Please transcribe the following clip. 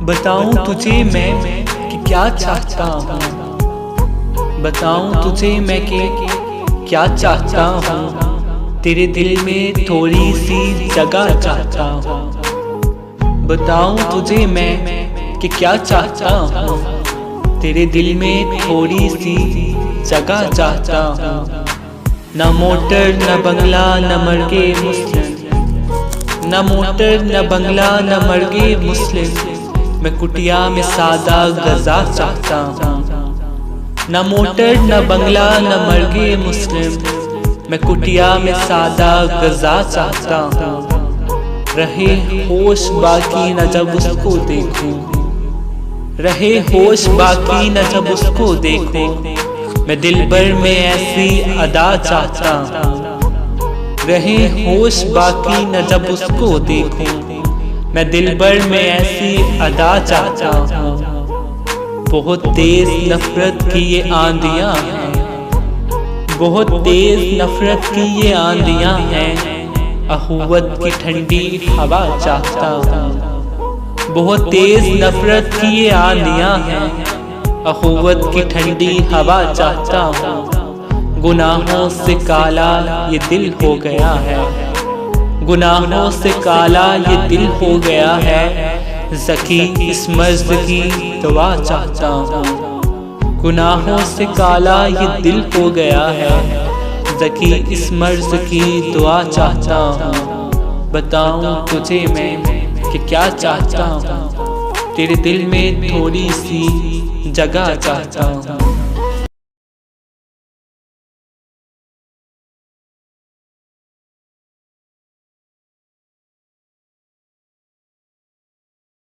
बताऊं तुझे मैं कि क्या चाहता हूँ। बताऊं तुझे मैं कि क्या चाहता हूँ। तेरे दिल में थोड़ी सी जगह चाहता हूँ। बताऊं तुझे मैं कि क्या चाहता हूँ। तेरे दिल में थोड़ी सी जगह चाहता हूँ। न मोटर न बंगला न मर्गे मुस्लिम, न मोटर न बंगला न मर्गे मुस्लिम, मैं कुटिया में सादा गजा चाहता हूँ। न मोटर न बंगला न मर्गे मुस्लिम, मैं कुटिया में सादा गजा चाहता हूँ। रहे होश बाकी न जब उसको देखूं, रहे होश बाकी न जब उसको देखूं, मैं दिल भर में ऐसी अदा चाहता हूँ। रहे होश बाकी न जब उसको देखूं, मैं दिल भर में ऐसी अदा चाहता हूँ। बहुत तेज नफरत की ये आंधियाँ हैं, बहुत तेज नफरत की ये आंधियाँ हैं, अखुवत की ठंडी हवा चाहता हूँ। बहुत तेज नफरत की ये आंधियाँ हैं, अखुवत की ठंडी हवा चाहता हूँ। गुनाहों से काला ये दिल हो गया है, गुनाहों से काला ये दिल हो गया है, ज़की इस मर्ज़ की दुआ चाहता हूँ। गुनाहों से काला ये दिल हो गया है, ज़की इस मर्ज़ की दुआ चाहता हूँ। बताऊँ तुझे मैं कि क्या चाहता हूँ। तेरे दिल में थोड़ी सी जगह चाहता हूँ।